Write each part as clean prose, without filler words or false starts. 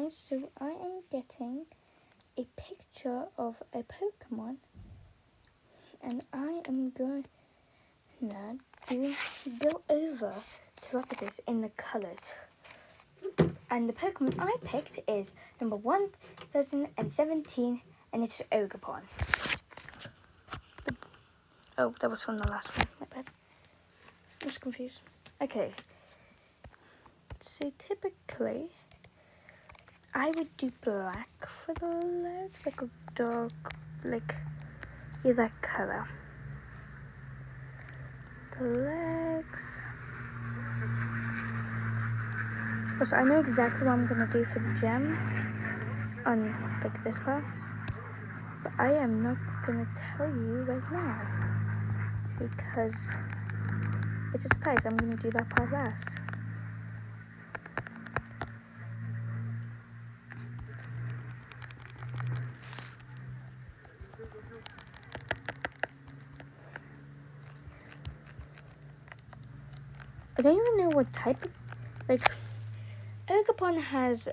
guys, so I am getting a picture of a Pokemon, and I am going to go over Terapagos in the colours. And the Pokemon I picked is number 1017, and it's Ogerpon. Oh, that was from the last one. My bad. I was confused. Okay. So typically, I would do black for the legs, like a dark, that colour. The legs. Also, I know exactly what I'm gonna do for the gem on this part, but I am not gonna tell you right now because it's a surprise. I'm gonna do that part last. I don't even know what type of, Ogerpon has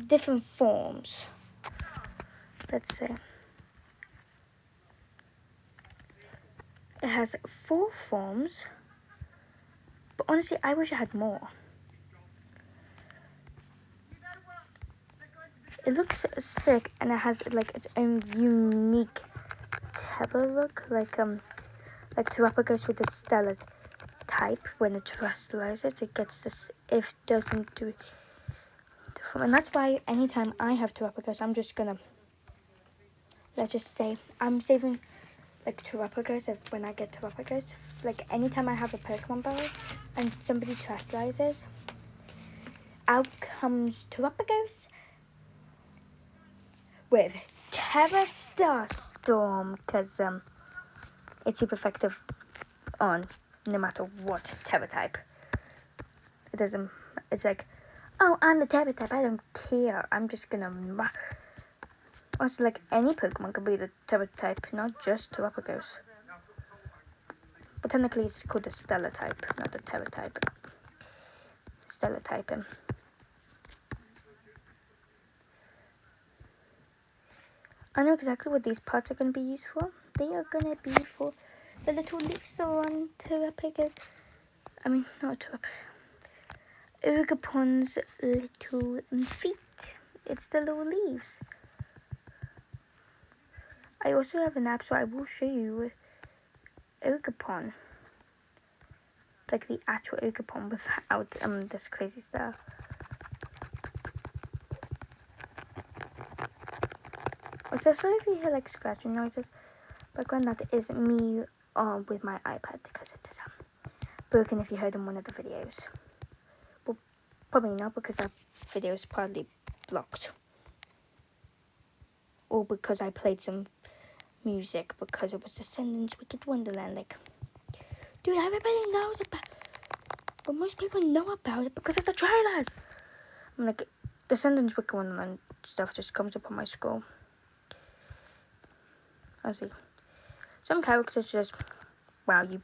different forms. Let's say. It has 4 forms, but honestly, I wish I had more. It looks sick, and it has its own unique tether look, like Terapagos with the stellar type. When it terrestrializes, it gets this. If it doesn't do, and that's why anytime I have Terapagos, I'm just gonna, let's just say, I'm saving Terapagos. When I get Terapagos, anytime I have a Pokemon battle and somebody terrestrializes, out comes Terapagos with Terra Star Storm, because it's super effective on no matter what Terra type. It doesn't. It's like, oh, I'm the Terra type. I don't care. I'm just gonna. Also, any Pokemon could be the Terra type, not just Terapagos. But technically, it's called the Stellar type, not the Terra type. Stellar typing. I know exactly what these parts are going to be used for. They are going to be for the little leaves on Terapagos. I mean, not Terapagos. Ogerpon's little feet. It's the little leaves. I also have an app, so I will show you Ogerpon. The actual Ogerpon without this crazy stuff. Also, sorry if you hear scratching noises. Background, that is me with my iPad because it is broken if you heard in one of the videos. Well, probably not because that video is partly blocked. Or because I played some music because it was Descendants Wicked Wonderland. Dude, everybody knows about it. But most people know about it because of the trailers. I'm Descendants Wicked Wonderland stuff just comes up on my scroll. I see. Some characters just, wow, you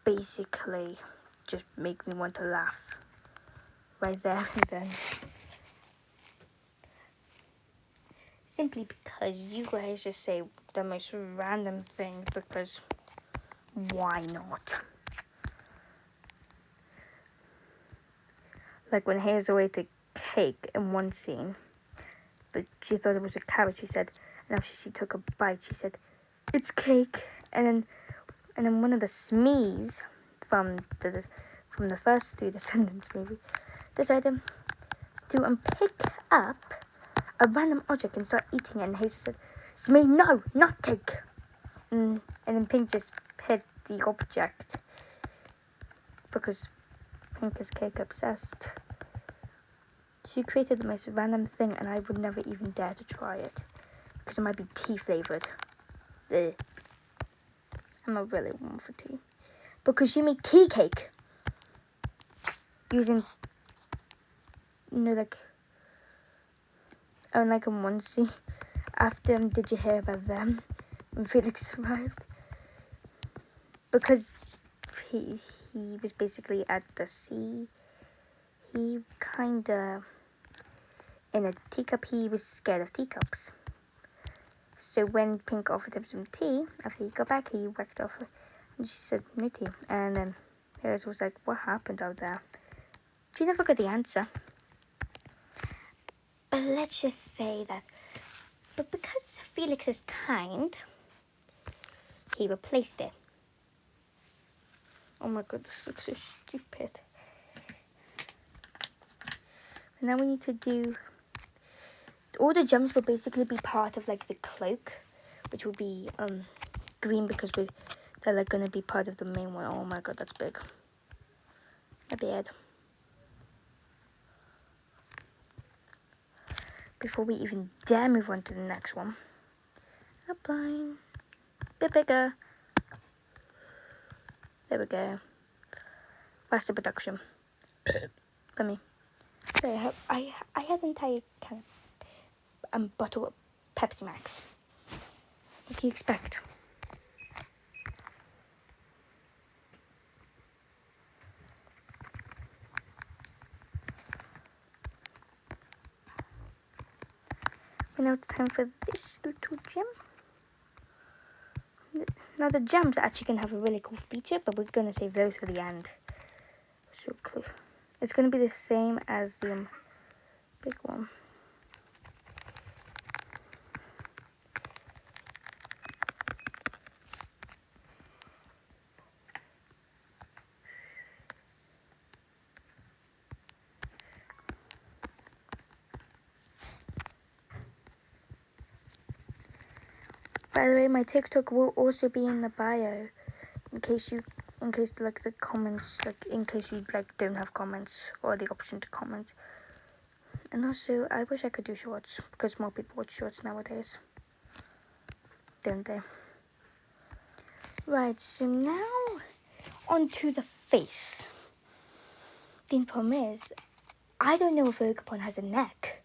basically just make me want to laugh right there and then. Simply because you guys just say the most random things, because why not? When Hazel ate a cake in one scene, but she thought it was a carrot, she said, and after she took a bite, she said, it's cake. And then one of the Smees from the first 3 Descendants movies decided to pick up a random object and start eating it, and Hazel said, Smee, no, not cake. And then Pink just hit the object because Pink is cake obsessed. She created the most random thing, and I would never even dare to try it because it might be tea flavored. I'm not really one for tea, because she made tea cake using, in one scene after did you hear about them when Felix arrived? Because he was basically at the sea. he kinda, in a teacup, he was scared of teacups. So when Pink offered him some tea, after he got back, he whacked off her, and she said, no tea. And then Harris was like, what happened out there? She never got the answer. But let's just say that, but because Felix is kind, he replaced it. Oh my god, this looks so stupid. And now we need to do, all the gems will basically be part of like the cloak, which will be green because they're like gonna be part of the main one. Oh my god, that's big. My bad. Before we even dare move on to the next one, apply, bit bigger. There we go. Faster production. Let me. So I had an entire kind of bottle of Pepsi Max. What do you expect? And now it's time for this little gem. Now the gems actually can have a really cool feature, but we're gonna save those for the end. So cool. It's gonna be the same as the big one. By the way, my TikTok will also be in the bio, in case like the comments, like in case you like don't have comments or the option to comment. And also, I wish I could do shorts because more people watch shorts nowadays, don't they? Right, so now onto the face. The problem is, I don't know if Ogerpon has a neck.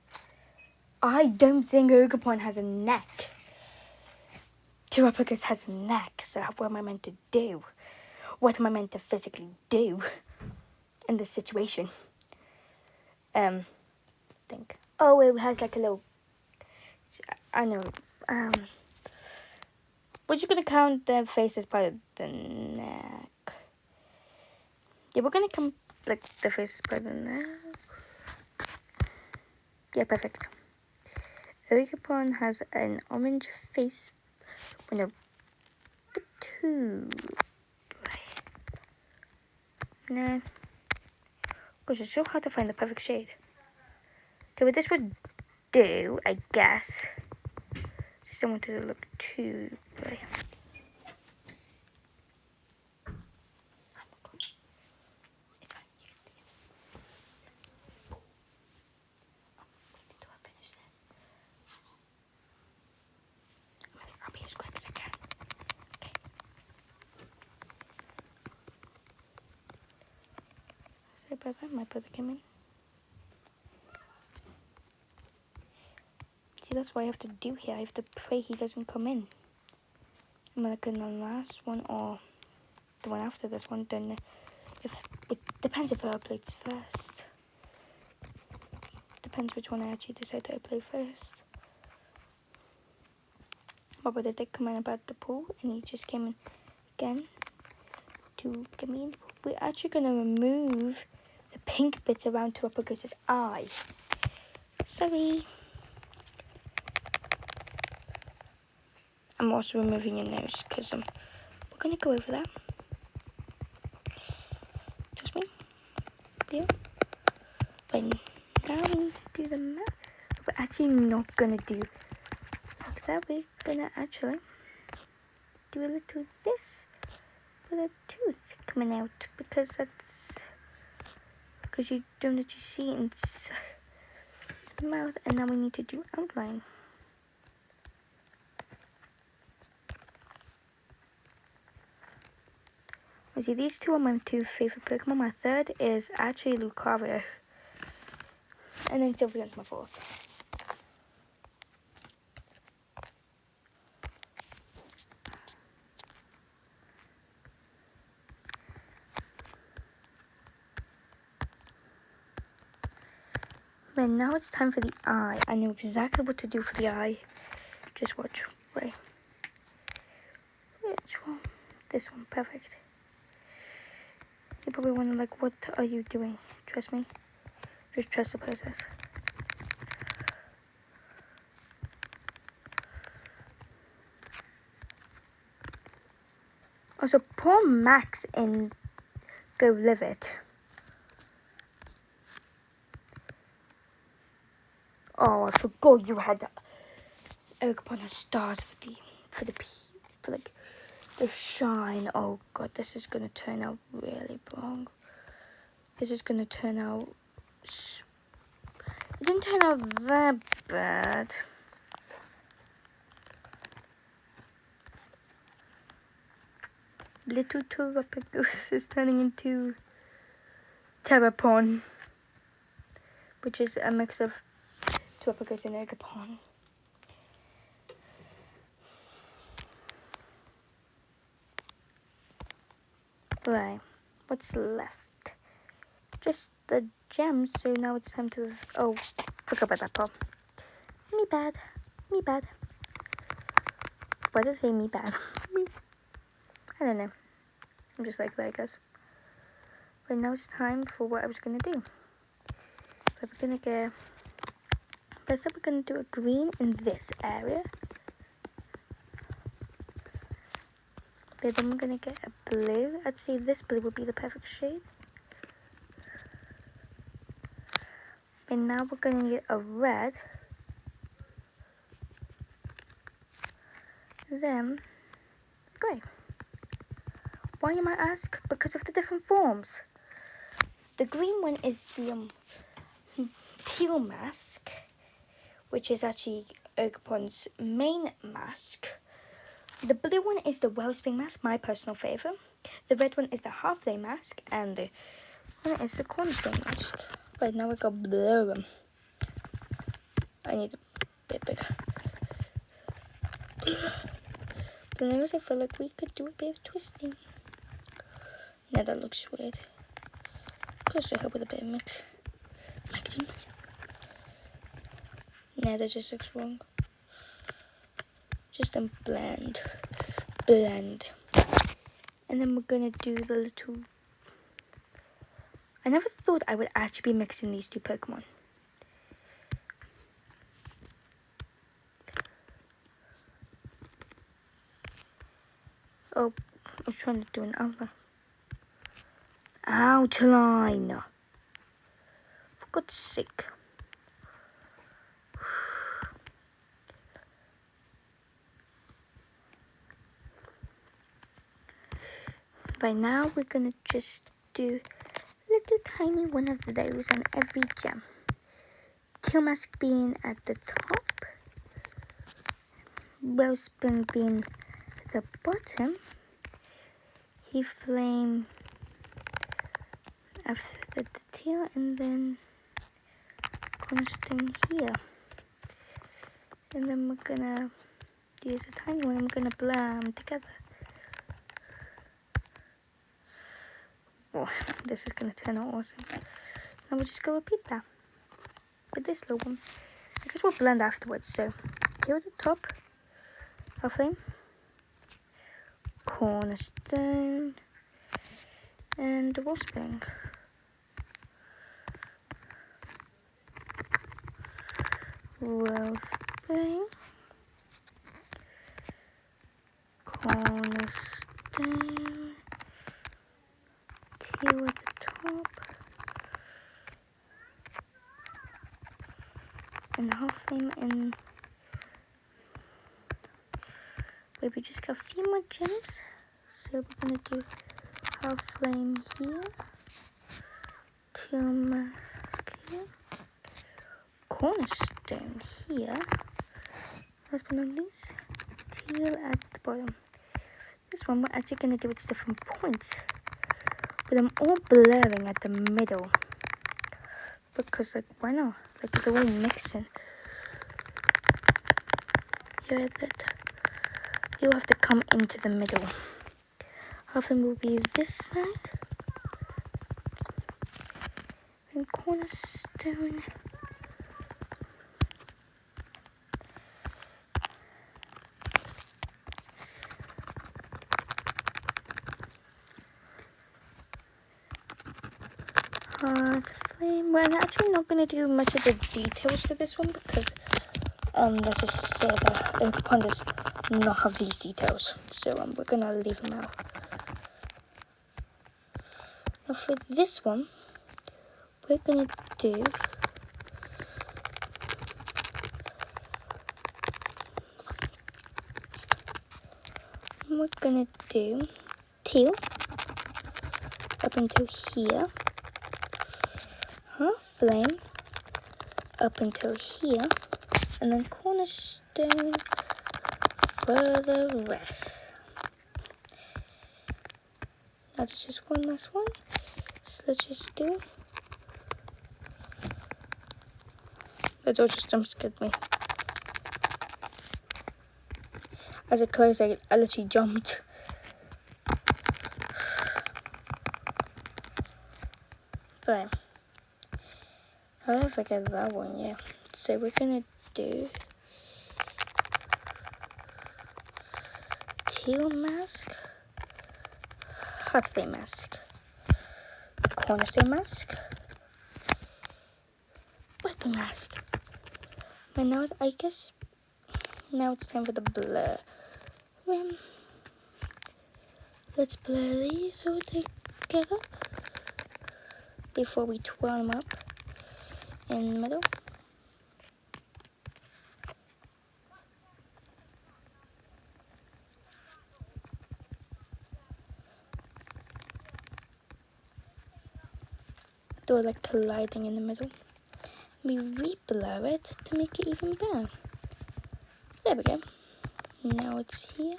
I don't think Ogerpon has a neck. Terapagos has a neck, so what am I meant to do? What am I meant to physically do in this situation? Think. Oh, it has like a little. I know. We're just gonna count the face as part of the neck. Yeah, we're gonna count like the face as part of the neck. Yeah, perfect. Ogerpon has an orange face. No, two. No. Gosh, it's so hard to find the perfect shade. Okay, what this would do, I guess. Just don't want it to look too bright. About that, my brother came in. See, that's what I have to do here. I have to pray he doesn't come in. I'm like in the last one or the one after this one. Then, if it depends if I upload first. Depends which one I actually decide to upload first. My brother did come in about the pool, and he just came in again to get me in. We're actually gonna remove the pink bits around Terapagos' eye. Sorry. I'm also removing your nose because we're gonna go over that. Trust me. Yeah. But now we need to do the mouth. We're actually not gonna do like that. We're gonna actually do a little this with a tooth coming out because you don't actually see it in its mouth. And now we need to do outline. See, these two are my two favorite Pokemon. My third is actually Lucario. And then Sylveon's my fourth. Right, now it's time for the eye. I know exactly what to do for the eye. Just watch. Wait. Which one? This one. Perfect. You probably wonder, like, what are you doing? Trust me. Just trust the process. Also, poor Max in Go Live It. Oh, I forgot you had Ogerpon has stars for like the shine. Oh god, this is gonna turn out really wrong. This is gonna turn out. It didn't turn out that bad. Little Terapagos is turning into Terapon, which is a mix of Terapagos and Ogerpon. Right, what's left? Just the gems, so now it's time to... Oh, forgot about that part. Me bad. Me bad. Why does it say me bad? I don't know. I'm just like that, I guess. But now it's time for what I was going to do. So we're going to get... First up, we're going to do a green in this area. Okay, then we're going to get a blue. I'd say this blue would be the perfect shade. And now we're going to get a red. Then, grey. Why, you might ask? Because of the different forms. The green one is the teal mask, which is actually Ogerpon's main mask. The blue one is the Wellspring mask, my personal favourite. The red one is the Halfday mask, and the one is the Cornerstone mask. Right, now we got blue. I need a bit bigger. But I also feel like we could do a bit of twisting. Now that looks weird. Could also help with a bit of mixing. Now that just looks wrong. Just blend. And then we're gonna do the little... I never thought I would actually be mixing these two Pokemon. Oh, I was trying to do an outline. For God's sake. By now, we're gonna just do a little tiny one of those on every gem. Teal mask being at the top, Wellspring being at the bottom, Heat Flame after the teal, and then Cornerstone here. And then we're gonna use a tiny one and we're gonna blend them together. Oh, this is gonna turn out awesome. So now we'll just go repeat that with this little one. I guess we'll blend afterwards. So here at the top, our flame, Cornerstone, and the Wellspring. Wellspring, Cornerstone, teal at the top, and half flame, and we just got a few more gems. So we're gonna do half flame here, teal mask here, Cornerstone here. Last but not least, teal at the bottom. This one we're actually gonna do its different points, with them all blurring at the middle. Because, like, why not? Like, they're all mixing. Here that you have to come into the middle. Half of them will be this side, and Cornerstone hard flame. We're actually not going to do much of the details to this one because let's just say that Ogerpon does not have these details, so we're going to leave them out. Now for this one, we're going to do teal up until here, half flame up until here, and then cornerstone for the rest. Now there's just one last one, so let's just do. The door just scared me. As it closed, I literally jumped. But I don't forget that one, yeah. So we're gonna do teal mask, hard flame mask, cornerstone mask, weapon mask. But now I guess now it's time for the blur. Let's blur these all together before we twirl them up in the middle. Do like colliding in the middle. We re-blur it to make it even better. There we go. Now it's here.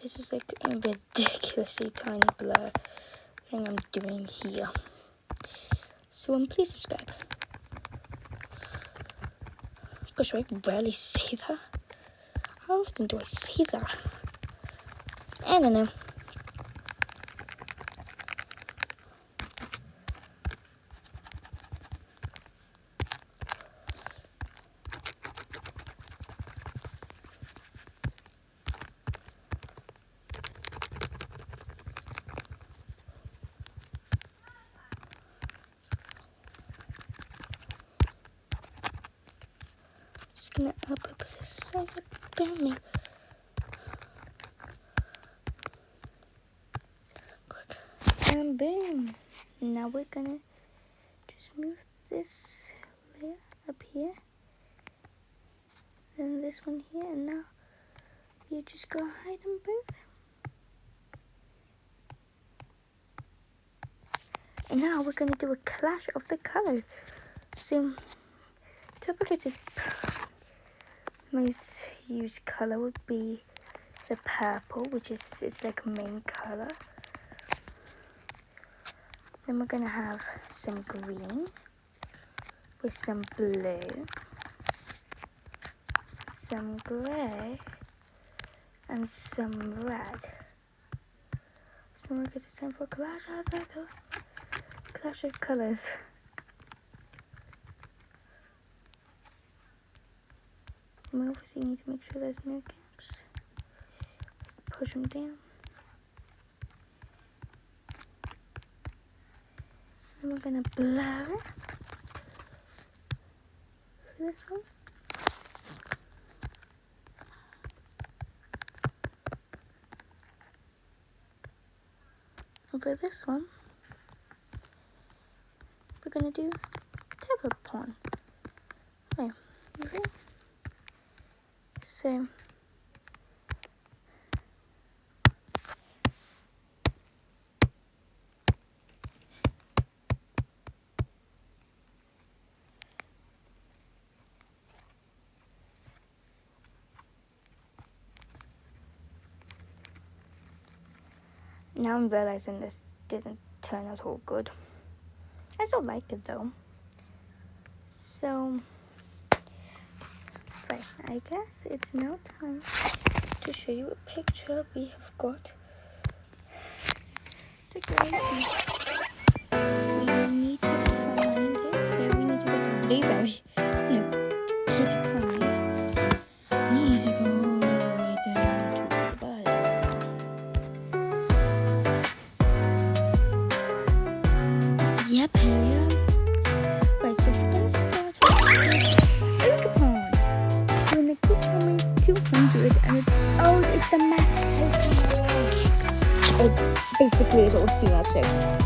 This is like a ridiculously tiny blur thing I'm doing here. So please subscribe. Gosh, I rarely say that. How often do I say that? I don't know. Just gonna up this size about me. Quick. And boom. Now we're gonna just move this layer up here. Then this one here, and now you just go hide them both. And now we're gonna do a clash of the colors. So Terapagos' most used color would be the purple, which is its like main color. Then we're gonna have some green with some blue, some grey, and some red. So I guess it's time for clash of colors. We obviously need to make sure there's no gaps. Push them down. And we're gonna blur it for this one. And for this one, we're gonna do Terapon. Okay. So now I'm realizing this didn't turn out all good. I still like it though. So, right, I guess it's now time to show you a picture we have got. It's a great one. We need to find it, so we need to go to Blueberry. No, Terapon. We need to go all the way down to the bottom. Yep, here we are. Right, so we're gonna start Ogerpon. When the key number is 200 and it's the massive. It basically is always female, so